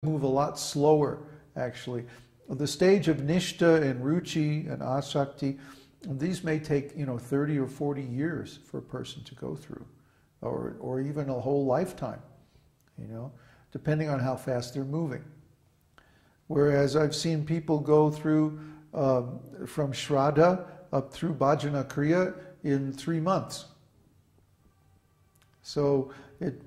move a lot slower, actually. The stage of nishta and ruchi and asakti, these may take 30 or 40 years for a person to go through, or even a whole lifetime, depending on how fast they're moving. Whereas I've seen people go through from shraddha up through bhajana kriya in 3 months. So it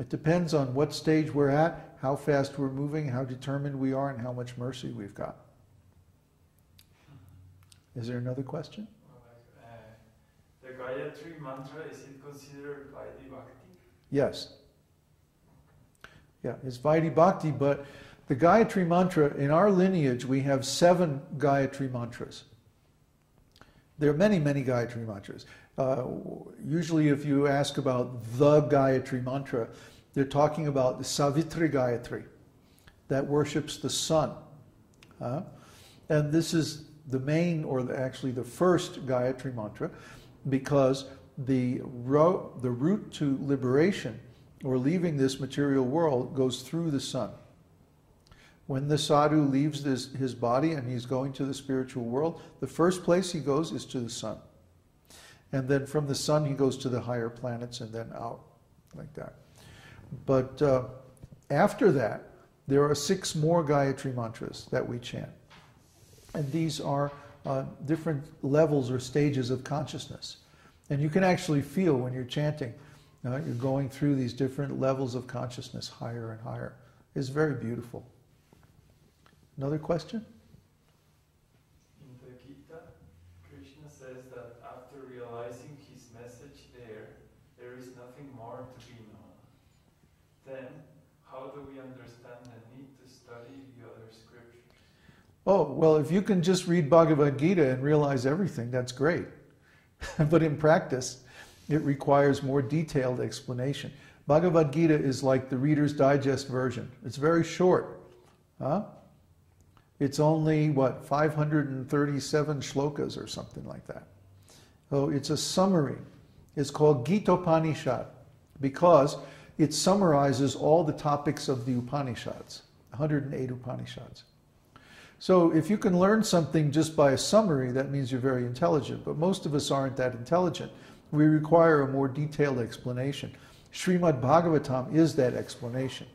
depends on what stage we're at, how fast we're moving, how determined we are, and how much mercy we've got. Is there another question? The Gayatri mantra, is it considered Vaidhi-bhakti? Yes. Yeah, it's Vaidhi-bhakti, but the Gayatri mantra, in our lineage, we have 7 Gayatri mantras. There are many, many Gayatri mantras. Usually if you ask about the Gayatri mantra, they're talking about the Savitri Gayatri, that worships the sun. And this is the main, or actually the first Gayatri mantra, because the route to liberation, or leaving this material world, goes through the sun. When the sadhu leaves his body and he's going to the spiritual world, the first place he goes is to the sun. And then from the sun he goes to the higher planets and then out, like that. But after that, there are 6 more Gayatri mantras that we chant. And these are different levels or stages of consciousness. And you can actually feel when you're chanting, you're going through these different levels of consciousness, higher and higher. It's very beautiful. Another question? In the Gita, Krishna says that after realizing his message there is nothing more to be known. Then, how do we understand the need to study the other scriptures? Oh, well, if you can just read Bhagavad Gita and realize everything, that's great. But in practice, it requires more detailed explanation. Bhagavad Gita is like the Reader's Digest version. It's very short. It's only, 537 shlokas or something like that. So it's a summary. It's called Gita-upanishad because it summarizes all the topics of the Upanishads, 108 Upanishads. So if you can learn something just by a summary, that means you're very intelligent. But most of us aren't that intelligent. We require a more detailed explanation. Srimad Bhagavatam is that explanation.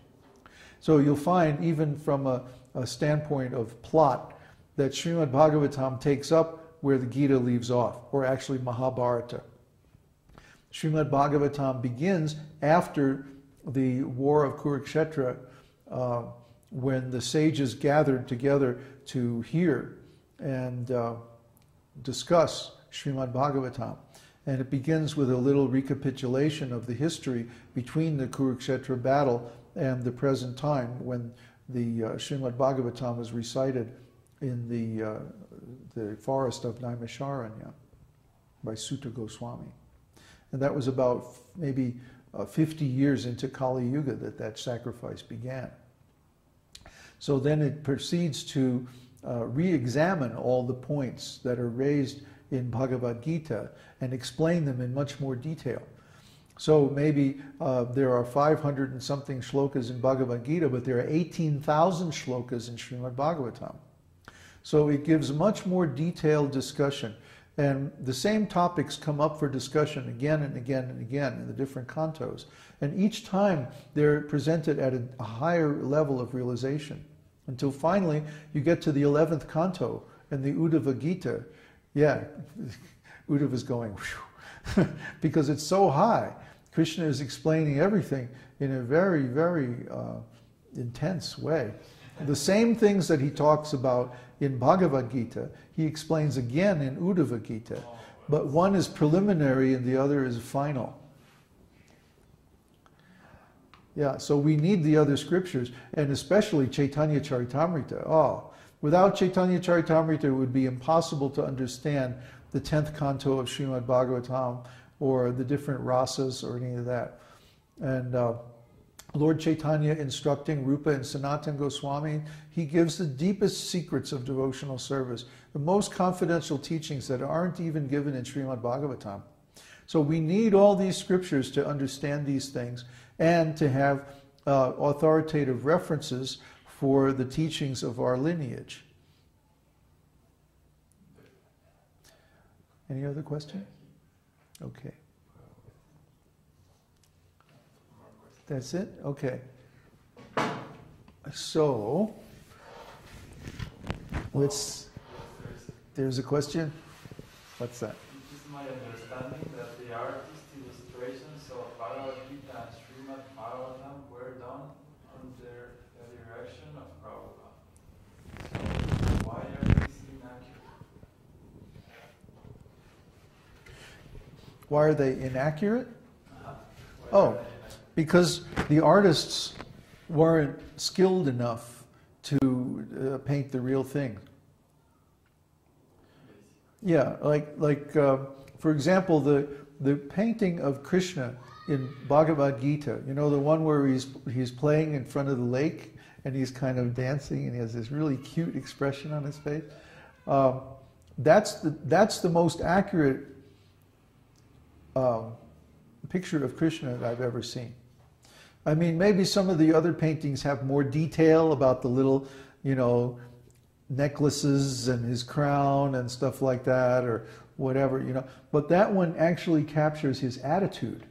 So you'll find, even from a standpoint of plot, that Srimad Bhagavatam takes up where the Gita leaves off, or actually Mahabharata. Srimad Bhagavatam begins after the war of Kurukshetra, when the sages gathered together to hear and discuss Srimad Bhagavatam. And it begins with a little recapitulation of the history between the Kurukshetra battle and the present time, when the Srimad Bhagavatam was recited in the forest of Naimisharanya by Sutta Goswami. And that was about maybe 50 years into Kali Yuga that sacrifice began. So then it proceeds to re-examine all the points that are raised in Bhagavad Gita and explain them in much more detail. So maybe there are 500 and something shlokas in Bhagavad Gita, but there are 18,000 shlokas in Srimad Bhagavatam. So it gives much more detailed discussion. And the same topics come up for discussion again and again and again in the different cantos. And each time they're presented at a higher level of realization, until finally you get to the 11th canto and the Uddhava Gita. Yeah, Uddhava is going, whew, because it's so high. Krishna is explaining everything in a very, very intense way. The same things that he talks about in Bhagavad Gita, he explains again in Uddhava Gita. But one is preliminary and the other is final. Yeah, so we need the other scriptures, and especially Chaitanya Charitamrita. Oh, without Chaitanya Charitamrita, it would be impossible to understand the 10th canto of Srimad Bhagavatam or the different rasas or any of that. And Lord Chaitanya, instructing Rupa and Sanatana Goswami, he gives the deepest secrets of devotional service, the most confidential teachings that aren't even given in Srimad Bhagavatam. So we need all these scriptures to understand these things and to have authoritative references for the teachings of our lineage. Any other question? Okay. That's it? Okay. So, there's a question? What's that? It is my understanding that the artist illustrations of Bhagavad-gīta and Śrīmad Bhagavatam were done under the direction of Prabhupada. So why are these inaccurate? Why are they inaccurate? Oh, because the artists weren't skilled enough to paint the real thing. Yeah, for example, the painting of Krishna in Bhagavad-gīta, you know, the one where he's playing in front of the lake and he's kind of dancing and he has this really cute expression on his face. That's the most accurate picture of Krishna that I've ever seen. I mean, maybe some of the other paintings have more detail about the little, you know, necklaces and his crown and stuff like that, or whatever, you know. But that one actually captures his attitude,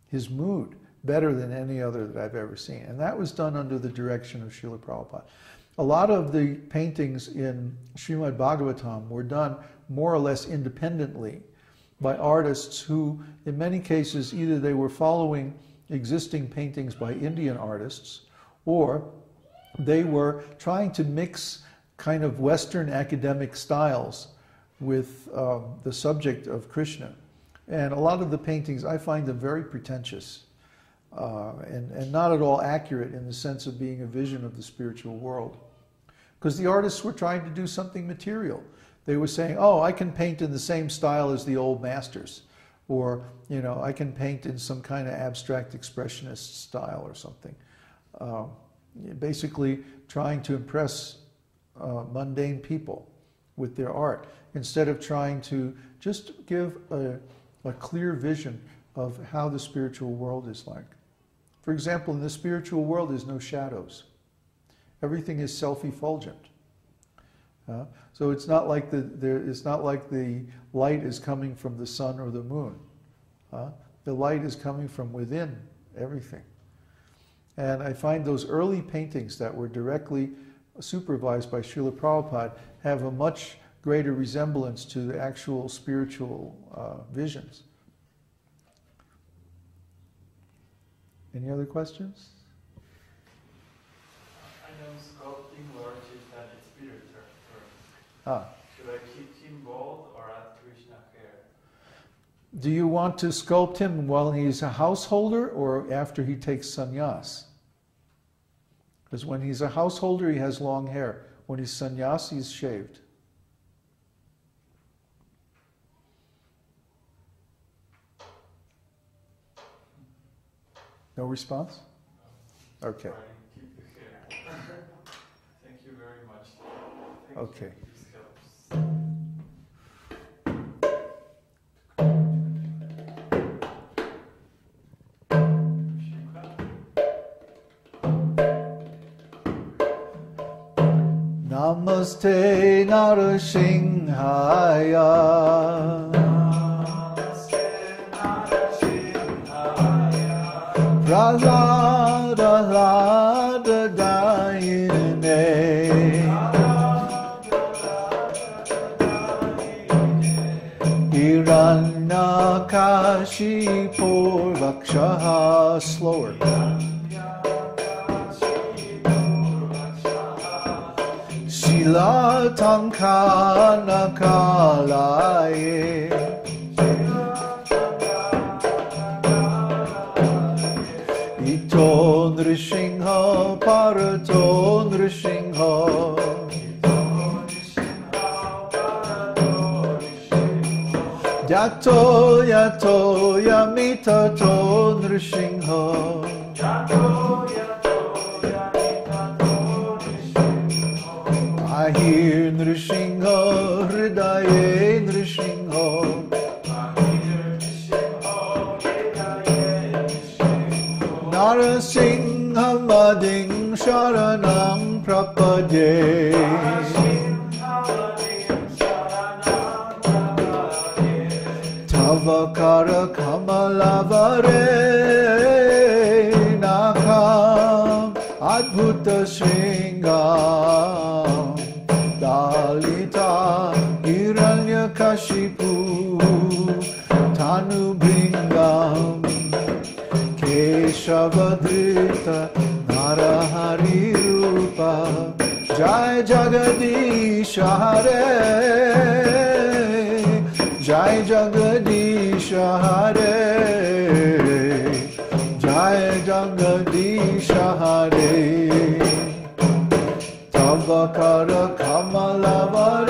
his mood, better than any other that I've ever seen. And that was done under the direction of Srila Prabhupada. A lot of the paintings in Śrīmad Bhagavatam were done more or less independently by artists who, in many cases, either they were following existing paintings by Indian artists, or they were trying to mix kind of Western academic styles with the subject of Krishna. And a lot of the paintings, I find them very pretentious and not at all accurate in the sense of being a vision of the spiritual world. Because the artists were trying to do something material. They were saying, oh, I can paint in the same style as the old masters. Or, you know, I can paint in some kind of abstract expressionist style or something. Basically trying to impress mundane people with their art, instead of trying to just give a clear vision of how the spiritual world is like. For example, in the spiritual world, there's no shadows. Everything is self-effulgent. So it's not like the light is coming from the sun or the moon. The light is coming from within everything. And I find those early paintings that were directly supervised by Srila Prabhupada have a much greater resemblance to the actual spiritual visions. Any other questions? I know sculpting lordship and its spirit term. Ah. Should I keep him bald or add Krishna hair? Do you want to sculpt him while he's a householder or after he takes sannyas? Because when he's a householder, he has long hair. When he's sannyas, he's shaved. No response? Okay. Keep the hair. Thank you very much. Okay. This helps. Namaste Narasimhaya. Prahlada Dayine. Hiranyakashipu Vakshaha. Slower. Shilatankana kalaye. Ito nrishingha parato nrishingha. Yato yato yamitato nrishingha. I hear Nrishingha, Hridaye Nrishingha. Narasimham sharanam prapade. Tava kara kamalavare nakam adbhuta shringam dalita hiranyakashipu tanu bringam keshavadrita narahari rupa jai jagadisha hare jai jagadisha hare jai jagadisha hare tava kara kamalavare